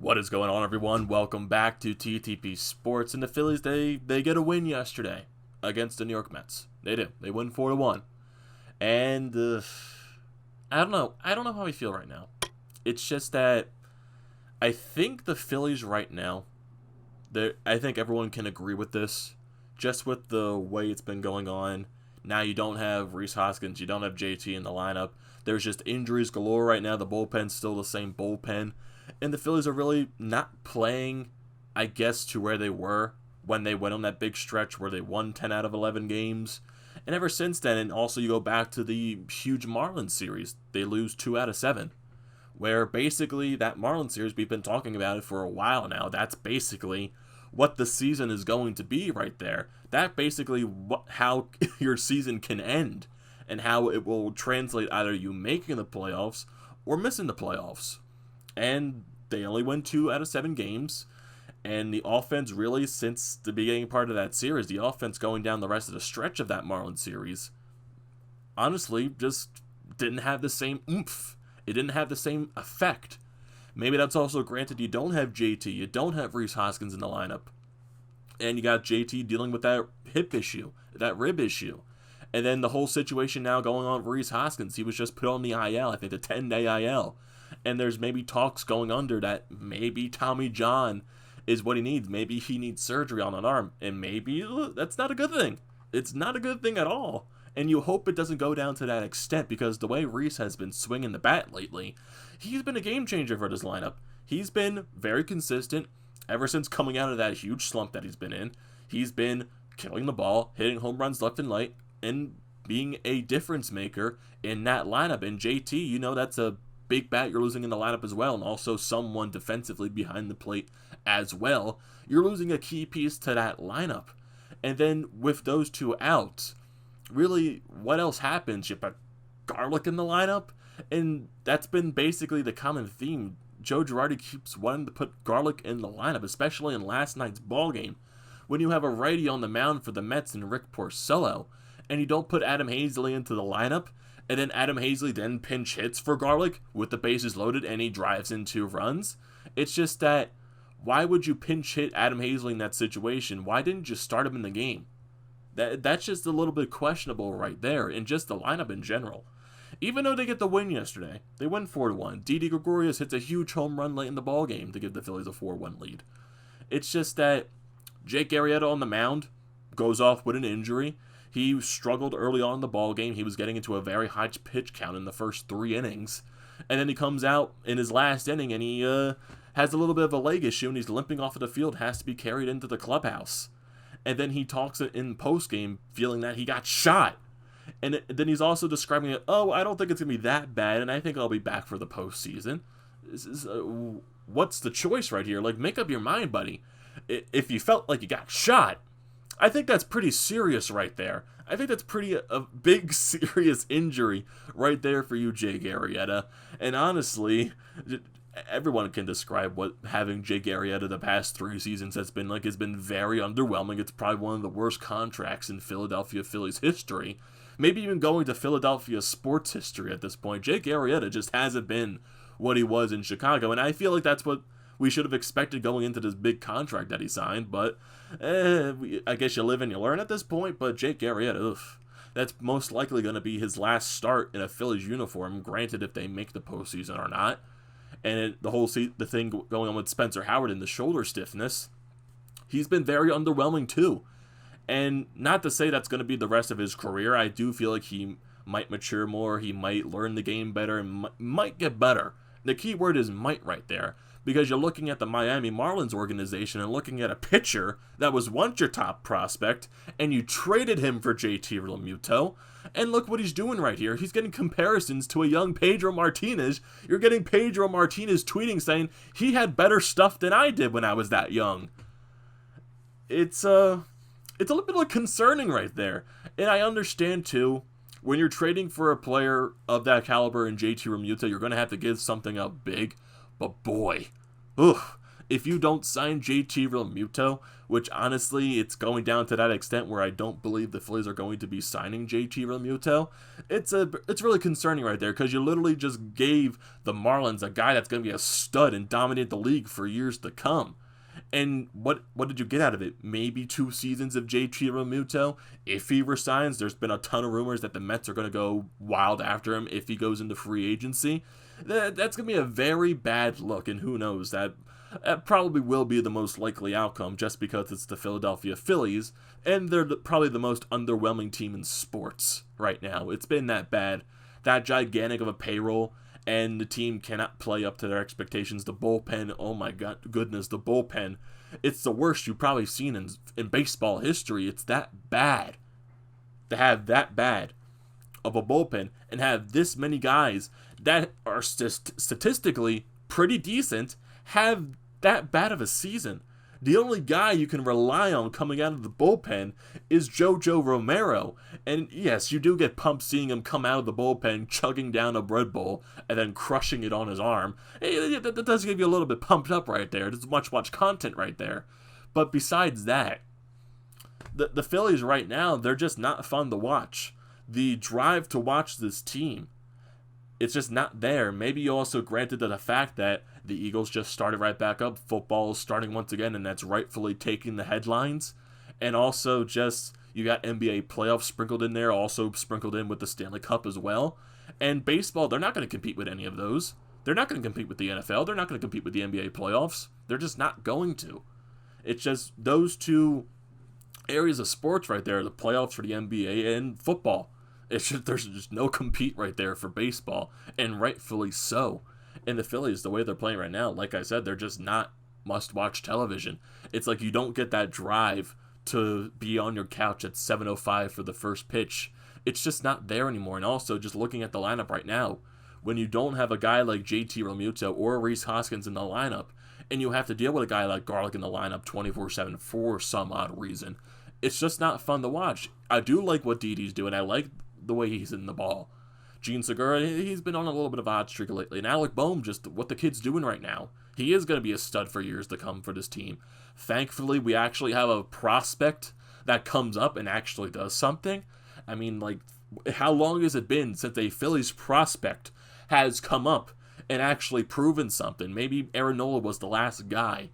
What is going on, everyone? Welcome back to TTP Sports. And the Phillies, they get a win yesterday against the New York Mets. They do. They win 4-1. And I don't know. I don't know how I feel right now. It's just that I think the Phillies right now, I think everyone can agree with this, just with the way it's been going on. Now you don't have Rhys Hoskins, you don't have JT in the lineup. There's just injuries galore right now. The bullpen's still the same bullpen. And the Phillies are really not playing, I guess, to where they were when they went on that big stretch where they won 10 out of 11 games. And ever since then, and also you go back to the huge Marlins series, they lose 2 out of 7. Where basically that Marlins series, we've been talking about it for a while now. That's basically what the season is going to be right there. That basically how your season can end and how it will translate either you making the playoffs or missing the playoffs. And they only win 2 out of 7 games. And the offense really, since the beginning part of that series, the offense going down the rest of the stretch of that Marlins series, honestly, just didn't have the same oomph. It didn't have the same effect. Maybe that's also granted you don't have JT, you don't have Rhys Hoskins in the lineup. And you got JT dealing with that hip issue, that rib issue. And then the whole situation now going on with Rhys Hoskins. He was just put on the IL, I think the 10-day IL. And there's maybe talks going under that maybe Tommy John is what he needs. Maybe he needs surgery on an arm. And maybe that's not a good thing. It's not a good thing at all. And you hope it doesn't go down to that extent, because the way Rhys has been swinging the bat lately, he's been a game changer for this lineup. He's been very consistent ever since coming out of that huge slump that he's been in. He's been killing the ball, hitting home runs left and right, and being a difference maker in that lineup. And JT, you know, that's a big bat you're losing in the lineup as well, and also someone defensively behind the plate as well. You're losing a key piece to that lineup. And then with those two out, really, what else happens? You put Garlick in the lineup, and that's been basically the common theme. Joe Girardi keeps wanting to put Garlick in the lineup, especially in last night's ball game, when you have a righty on the mound for the Mets and Rick Porcello, and you don't put Adam Hazley into the lineup, and then Adam Hazley then pinch hits for Garlick with the bases loaded and he drives in 2 runs. It's just that, why would you pinch hit Adam Hazley in that situation? Why didn't you start him in the game? That's just a little bit questionable right there, and just the lineup in general. Even though they get the win yesterday, they win 4-1. Didi Gregorius hits a huge home run late in the ball game to give the Phillies a 4-1 lead. It's just that Jake Arrieta on the mound goes off with an injury. He struggled early on in the ball game. He was getting into a very high pitch count in the first 3 innings. And then he comes out in his last inning and he has a little bit of a leg issue and he's limping off of the field, has to be carried into the clubhouse. And then he talks in post-game feeling that he got shot. And then he's also describing it, I don't think it's going to be that bad, and I think I'll be back for the postseason. What's the choice right here? Like, make up your mind, buddy. If you felt like you got shot, I think that's pretty serious right there. I think that's a big, serious injury right there for you, Jake Arrieta. And honestly, everyone can describe what having Jake Arrieta the past 3 seasons has been like. It's been very underwhelming. It's probably one of the worst contracts in Philadelphia Phillies history. Maybe even going to Philadelphia sports history at this point. Jake Arrieta just hasn't been what he was in Chicago. And I feel like that's what we should have expected going into this big contract that he signed. But I guess you live and you learn at this point. But Jake Arrieta, that's most likely going to be his last start in a Phillies uniform, granted if they make the postseason or not. And the thing going on with Spencer Howard and the shoulder stiffness, he's been very underwhelming too. And not to say that's going to be the rest of his career. I do feel like he might mature more, he might learn the game better, and might get better. The key word is might right there, because you're looking at the Miami Marlins organization and looking at a pitcher that was once your top prospect, and you traded him for JT Realmuto. And look what he's doing right here. He's getting comparisons to a young Pedro Martinez. You're getting Pedro Martinez tweeting saying he had better stuff than I did when I was that young. It's a little bit concerning right there. And I understand too, when you're trading for a player of that caliber in JT Realmuto, you're going to have to give something up big. But boy, If you don't sign JT Realmuto, which honestly, it's going down to that extent where I don't believe the Phillies are going to be signing JT Realmuto, it's really concerning right there, because you literally just gave the Marlins a guy that's going to be a stud and dominate the league for years to come. And what did you get out of it? Maybe 2 seasons of JT Realmuto. If he resigns, there's been a ton of rumors that the Mets are going to go wild after him if he goes into free agency. That's going to be a very bad look, and who knows, that probably will be the most likely outcome just because it's the Philadelphia Phillies, and they're probably the most underwhelming team in sports right now. It's been that bad. That gigantic of a payroll, and the team cannot play up to their expectations. The bullpen, oh my goodness, the bullpen, it's the worst you've probably seen in baseball history. It's that bad. To have that bad of a bullpen and have this many guys that are statistically pretty decent have that bad of a season. The only guy you can rely on coming out of the bullpen is JoJo Romero. And yes, you do get pumped seeing him come out of the bullpen, chugging down a Red Bull, and then crushing it on his arm. That does give you a little bit pumped up right there. It's much content right there. But besides that, the Phillies right now, they're just not fun to watch. The drive to watch this team, it's just not there. Maybe you also granted to the fact that the Eagles just started right back up. Football is starting once again, and that's rightfully taking the headlines. And also just, you got NBA playoffs sprinkled in there, also sprinkled in with the Stanley Cup as well. And baseball, they're not going to compete with any of those. They're not going to compete with the NFL. They're not going to compete with the NBA playoffs. They're just not going to. It's just those two areas of sports right there, the playoffs for the NBA and football. It's just, there's just no compete right there for baseball, and rightfully so. And the Phillies, the way they're playing right now, like I said, they're just not must-watch television. It's like you don't get that drive to be on your couch at 7:05 for the first pitch. It's just not there anymore. And also, just looking at the lineup right now, when you don't have a guy like JT Realmuto or Rhys Hoskins in the lineup, and you have to deal with a guy like Garlic in the lineup 24/7 for some odd reason, it's just not fun to watch. I do like what Didi's doing. I like the way he's in the ball. Gene Segura, he's been on a little bit of a hot streak lately. And Alec Boehm, just what the kid's doing right now. He is going to be a stud for years to come for this team. Thankfully, we actually have a prospect that comes up and actually does something. I mean, like, how long has it been since a Phillies prospect has come up and actually proven something? Maybe Aaron Nola was the last guy.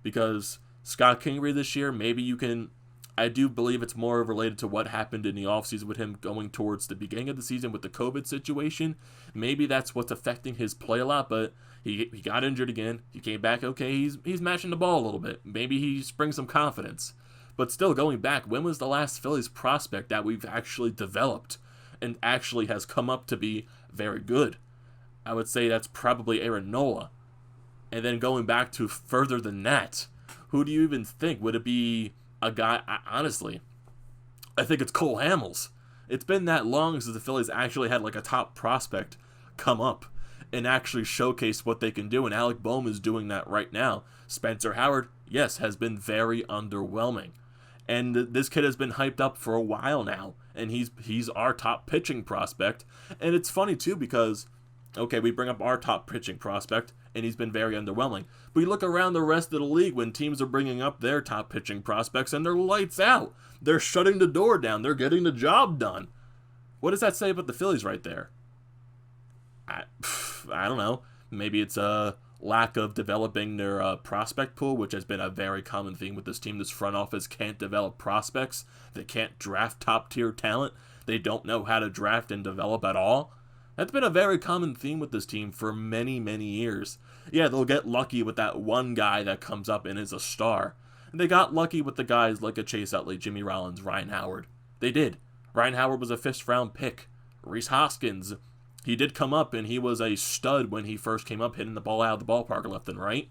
Because Scott Kingery this year, maybe you can... I do believe it's more related to what happened in the offseason with him going towards the beginning of the season with the COVID situation. Maybe that's what's affecting his play a lot, but he got injured again. He came back okay. He's mashing the ball a little bit. Maybe he brings some confidence. But still, going back, when was the last Phillies prospect that we've actually developed and actually has come up to be very good? I would say that's probably Aaron Nola. And then going back to further than that, who do you even think? Would it be a guy, honestly, I think it's Cole Hamels. It's been that long since the Phillies actually had like a top prospect come up and actually showcase what they can do, and Alec Boehm is doing that right now. Spencer Howard, yes, has been very underwhelming. And this kid has been hyped up for a while now, and he's our top pitching prospect. And it's funny too because, okay, we bring up our top pitching prospect, and he's been very underwhelming. But you look around the rest of the league when teams are bringing up their top pitching prospects, and they're lights out. They're shutting the door down. They're getting the job done. What does that say about the Phillies right there? I don't know. Maybe it's a lack of developing their prospect pool, which has been a very common theme with this team. This front office can't develop prospects. They can't draft top-tier talent. They don't know how to draft and develop at all. That's been a very common theme with this team for many, many years. Yeah, they'll get lucky with that one guy that comes up and is a star. And they got lucky with the guys like a Chase Utley, Jimmy Rollins, Ryan Howard. They did. Ryan Howard was a fifth-round pick. Rhys Hoskins, he did come up and he was a stud when he first came up, hitting the ball out of the ballpark left and right.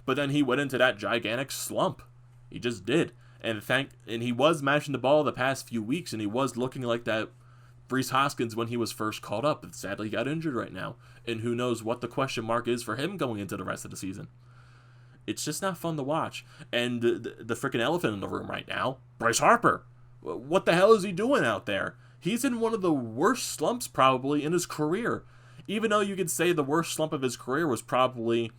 But then he went into that gigantic slump. He just did. And he was mashing the ball the past few weeks, and he was looking like that Rhys Hoskins when he was first called up, but sadly he got injured right now. And who knows what the question mark is for him going into the rest of the season. It's just not fun to watch. And the freaking elephant in the room right now, Bryce Harper. What the hell is he doing out there? He's in one of the worst slumps probably in his career. Even though you could say the worst slump of his career was probably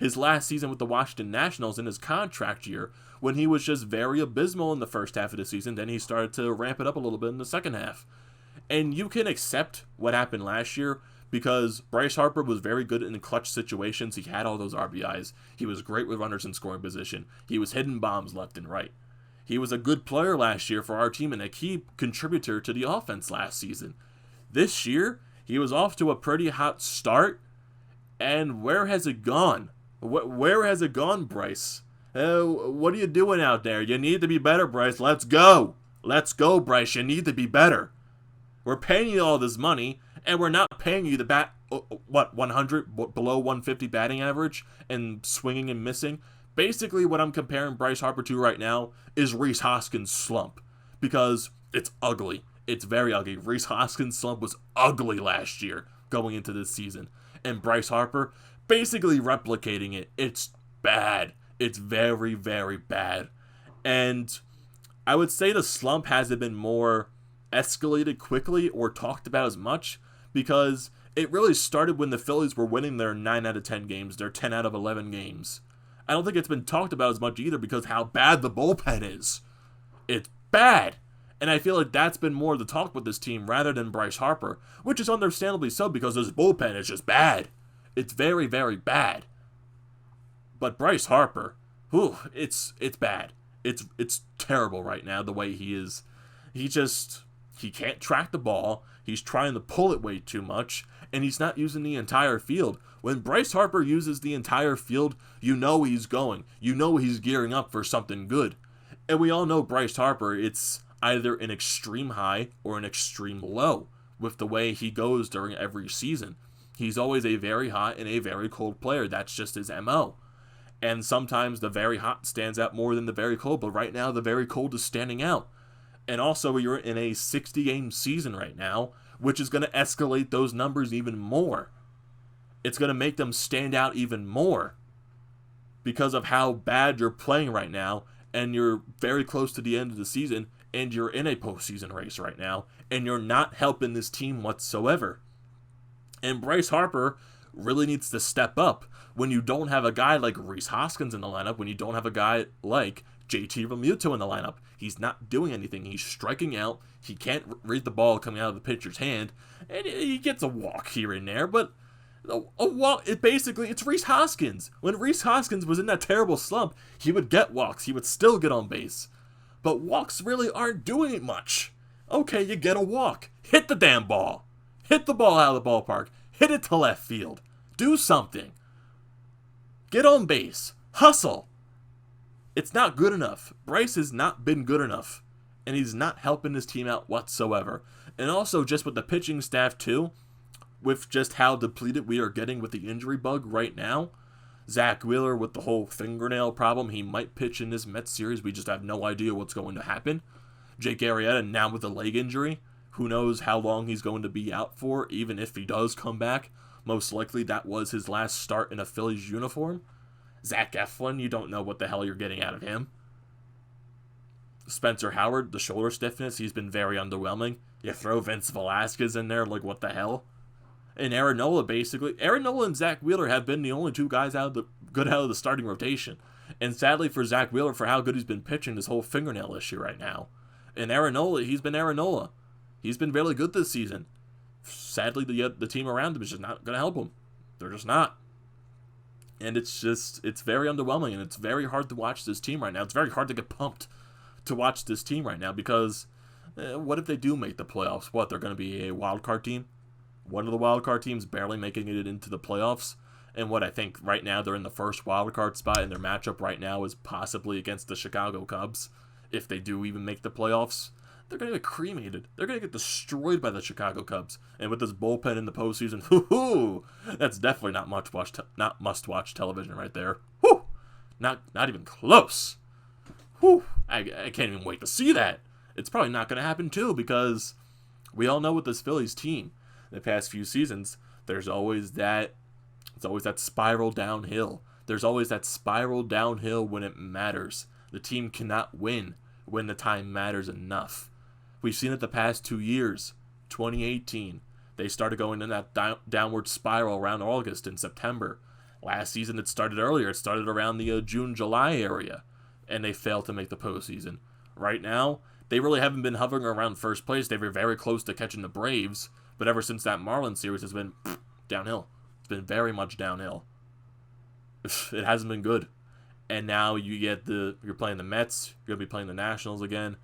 his last season with the Washington Nationals in his contract year, when he was just very abysmal in the first half of the season. Then he started to ramp it up a little bit in the second half. And you can accept what happened last year because Bryce Harper was very good in clutch situations. He had all those RBIs. He was great with runners in scoring position. He was hitting bombs left and right. He was a good player last year for our team and a key contributor to the offense last season. This year, he was off to a pretty hot start. And where has it gone? Where has it gone, Bryce? What are you doing out there? You need to be better, Bryce. Let's go. Let's go, Bryce. You need to be better. We're paying you all this money, and we're not paying you to bat, 100, below 150 batting average, and swinging and missing. Basically, what I'm comparing Bryce Harper to right now is Rhys Hoskins' slump, because it's ugly. It's very ugly. Rhys Hoskins' slump was ugly last year, going into this season. And Bryce Harper, basically replicating it. It's bad. It's very, very bad. And I would say the slump hasn't been more escalated quickly or talked about as much because it really started when the Phillies were winning their 9 out of 10 games, their 10 out of 11 games. I don't think it's been talked about as much either because how bad the bullpen is. It's bad. And I feel like that's been more of the talk with this team rather than Bryce Harper, which is understandably so because this bullpen is just bad. It's very, very bad. But Bryce Harper, it's bad. It's terrible right now the way he is. He can't track the ball. He's trying to pull it way too much, and he's not using the entire field. When Bryce Harper uses the entire field, you know he's going. You know he's gearing up for something good. And we all know Bryce Harper, it's either an extreme high or an extreme low with the way he goes during every season. He's always a very hot and a very cold player. That's just his MO. And sometimes the very hot stands out more than the very cold, but right now the very cold is standing out. And also you're in a 60-game season right now, which is going to escalate those numbers even more. It's going to make them stand out even more because of how bad you're playing right now, and you're very close to the end of the season, and you're in a postseason race right now, and you're not helping this team whatsoever. And Bryce Harper really needs to step up when you don't have a guy like Rhys Hoskins in the lineup, when you don't have a guy like JT Realmuto in the lineup. He's not doing anything. He's striking out. He can't read the ball coming out of the pitcher's hand, and he gets a walk here and there, but a walk, it's Rhys Hoskins. When Rhys Hoskins was in that terrible slump, he would get walks. He would still get on base. But walks really aren't doing much. Okay, you get a walk. Hit the damn ball. Hit the ball out of the ballpark. Hit it to left field. Do something. Get on base. Hustle. It's not good enough. Bryce has not been good enough. And he's not helping his team out whatsoever. And also just with the pitching staff too, with just how depleted we are getting with the injury bug right now. Zach Wheeler with the whole fingernail problem. He might pitch in this Mets series. We just have no idea what's going to happen. Jake Arrieta now with a leg injury. Who knows how long he's going to be out for, even if he does come back. Most likely that was his last start in a Phillies uniform. Zach Eflin, you don't know what the hell you're getting out of him. Spencer Howard, the shoulder stiffness, he's been very underwhelming. You throw Vince Velasquez in there, like what the hell? And Aaron Nola, basically. Aaron Nola and Zach Wheeler have been the only two guys out of the starting rotation. And sadly for Zach Wheeler, for how good he's been pitching, this whole fingernail issue right now. And Aaron Nola, he's been Aaron Nola. He's been really good this season. Sadly, the team around him is just not going to help him. They're just not. And it's very underwhelming, and it's very hard to watch this team right now. It's very hard to get pumped to watch this team right now because what if they do make the playoffs? What, they're going to be a wild card team? One of the wild card teams barely making it into the playoffs. And what I think right now they're in the first wild card spot, and their matchup right now is possibly against the Chicago Cubs. If they do even make the playoffs, they're going to get cremated. They're going to get destroyed by the Chicago Cubs. And with this bullpen in the postseason, that's definitely not must-watch television right there. Not even close. I can't even wait to see that. It's probably not going to happen too because we all know with this Phillies team, the past few seasons, there's always that spiral downhill. There's always that spiral downhill when it matters. The team cannot win when the time matters enough. We've seen it the past 2 years. 2018, they started going in that downward spiral around August and September. Last season it started earlier. It started around the June, July area, and they failed to make the postseason. Right now, they really haven't been hovering around first place. They were very close to catching the Braves, but ever since that Marlins series has been downhill. It's been very much downhill. It hasn't been good. And now you're playing the Mets, you're going to be playing the Nationals again,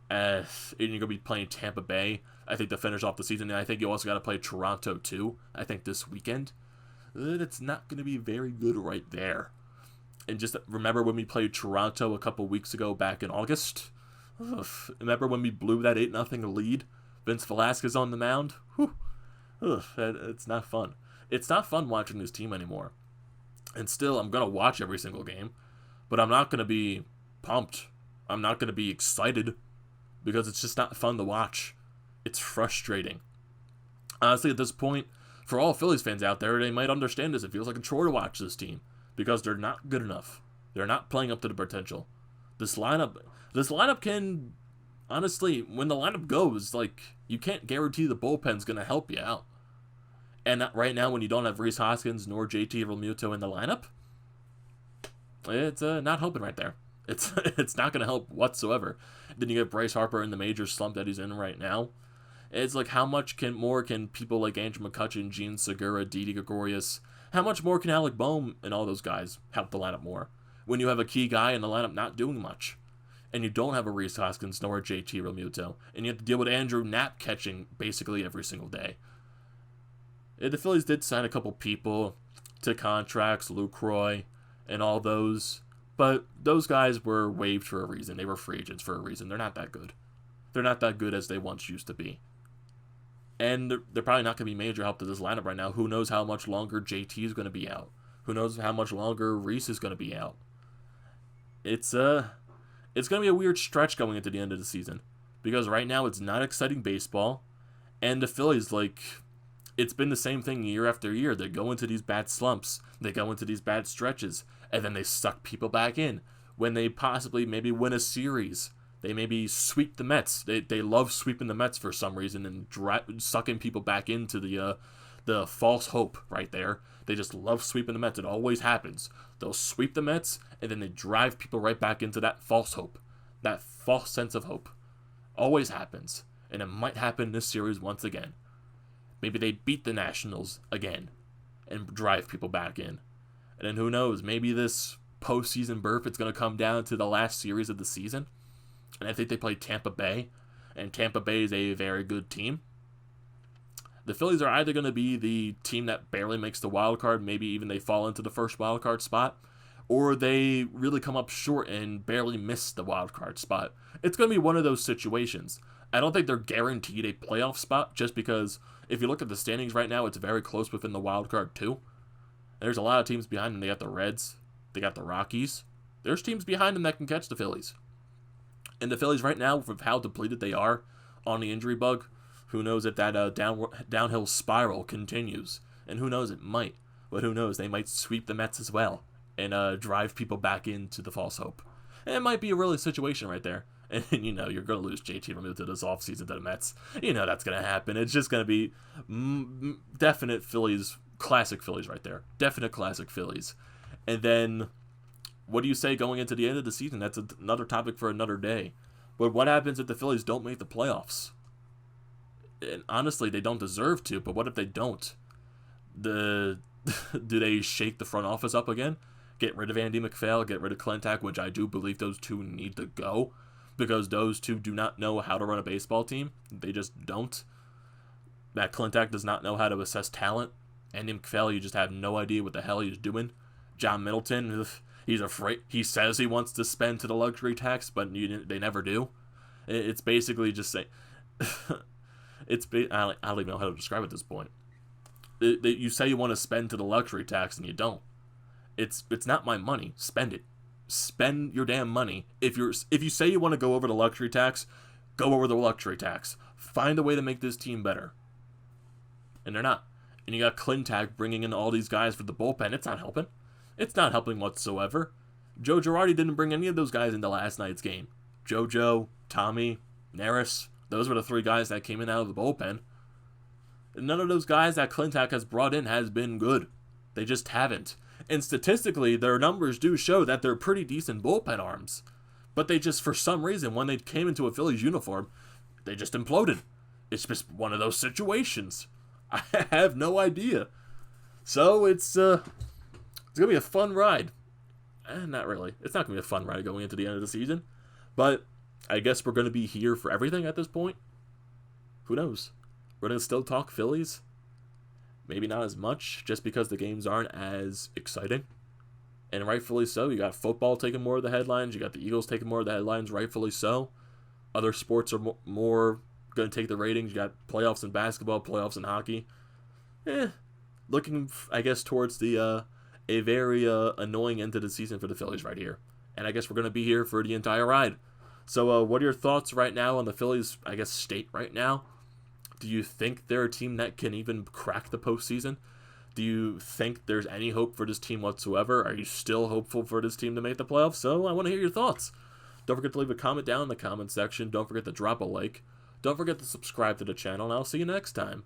and you're going to be playing Tampa Bay, I think, to finish off the season. And I think you also got to play Toronto, too, I think, this weekend. It's not going to be very good right there. And just remember when we played Toronto a couple weeks ago back in August? Remember when we blew that 8-0 lead? Vince Velasquez on the mound? It's not fun. It's not fun watching this team anymore. And still, I'm going to watch every single game, but I'm not going to be pumped. I'm not going to be excited because it's just not fun to watch. It's frustrating. Honestly, at this point, for all Phillies fans out there, they might understand this. It feels like a chore to watch this team because they're not good enough. They're not playing up to the potential. This lineup can, honestly, when the lineup goes, you can't guarantee the bullpen's going to help you out. And right now, when you don't have Rhys Hoskins nor JT Realmuto in the lineup, it's not helping right there. It's not going to help whatsoever. Then you get Bryce Harper in the major slump that he's in right now. It's like, how much more can people like Andrew McCutchen, Gene Segura, Didi Gregorius, how much more can Alec Boehm and all those guys help the lineup more? When you have a key guy in the lineup not doing much, and you don't have a Rhys Hoskins nor a JT Realmuto, and you have to deal with Andrew Knapp catching basically every single day. The Phillies did sign a couple people to contracts, Lucroy, and all those, but those guys were waived for a reason. They were free agents for a reason. They're not that good. They're not that good as they once used to be. And they're probably not going to be major help to this lineup right now. Who knows how much longer JT is going to be out? Who knows how much longer Rhys is going to be out? It's going to be a weird stretch going into the end of the season, because right now it's not exciting baseball, and the Phillies, it's been the same thing year after year. They go into these bad slumps, they go into these bad stretches, and then they suck people back in. When they possibly maybe win a series, they maybe sweep the Mets. They love sweeping the Mets for some reason and sucking people back into the false hope right there. They just love sweeping the Mets. It always happens. They'll sweep the Mets, and then they drive people right back into that false hope, that false sense of hope. Always happens, and it might happen this series once again. Maybe they beat the Nationals again and drive people back in. And then who knows, maybe this postseason berth, it's going to come down to the last series of the season. And I think they play Tampa Bay, and Tampa Bay is a very good team. The Phillies are either going to be the team that barely makes the wild card, maybe even they fall into the first wild card spot, or they really come up short and barely miss the wild card spot. It's going to be one of those situations. I don't think they're guaranteed a playoff spot, just because if you look at the standings right now, it's very close within the wild card too. There's a lot of teams behind them. They got the Reds, they got the Rockies. There's teams behind them that can catch the Phillies. And the Phillies right now, with how depleted they are on the injury bug, who knows if that downhill spiral continues. And who knows, it might. But who knows, they might sweep the Mets as well and drive people back into the false hope. And it might be a really situation right there. And you're going to lose JT Realmuto this offseason to the Mets. That's going to happen. It's just going to be definite Phillies, classic Phillies right there. Definite classic Phillies. And then, what do you say going into the end of the season? That's another topic for another day. But what happens if the Phillies don't make the playoffs? And honestly, they don't deserve to, but what if they don't? Do they shake the front office up again? Get rid of Andy McPhail, get rid of Clintack, which I do believe those two need to go, because those two do not know how to run a baseball team. They just don't. Matt Clintack does not know how to assess talent. Andy McPhail, you just have no idea what the hell he's doing. John Middleton, he's afraid. He says he wants to spend to the luxury tax, but they never do. It's basically just saying... I don't even know how to describe it at this point. You say you want to spend to the luxury tax and you don't. It's not my money. Spend it. Spend your damn money. If you say you want to go over the luxury tax, go over the luxury tax. Find a way to make this team better. And they're not. And you got Clintack bringing in all these guys for the bullpen. It's not helping. It's not helping whatsoever. Joe Girardi didn't bring any of those guys into last night's game. JoJo, Tommy, Neris. Those were the three guys that came in out of the bullpen. None of those guys that Clintack has brought in has been good. They just haven't. And statistically, their numbers do show that they're pretty decent bullpen arms. But they just, for some reason, when they came into a Phillies uniform, they just imploded. It's just one of those situations. I have no idea. So it's going to be a fun ride. Not really. It's not going to be a fun ride going into the end of the season. But I guess we're going to be here for everything at this point. Who knows? We're going to still talk Phillies. Maybe not as much, just because the games aren't as exciting. And rightfully so. You got football taking more of the headlines. You got the Eagles taking more of the headlines, rightfully so. Other sports are more going to take the ratings. You got playoffs in basketball, playoffs in hockey. Looking, I guess, towards the a very annoying end to the season for the Phillies right here. And I guess we're going to be here for the entire ride. So what are your thoughts right now on the Phillies, I guess, state right now? Do you think they're a team that can even crack the postseason? Do you think there's any hope for this team whatsoever? Are you still hopeful for this team to make the playoffs? So I want to hear your thoughts. Don't forget to leave a comment down in the comment section. Don't forget to drop a like. Don't forget to subscribe to the channel, and I'll see you next time.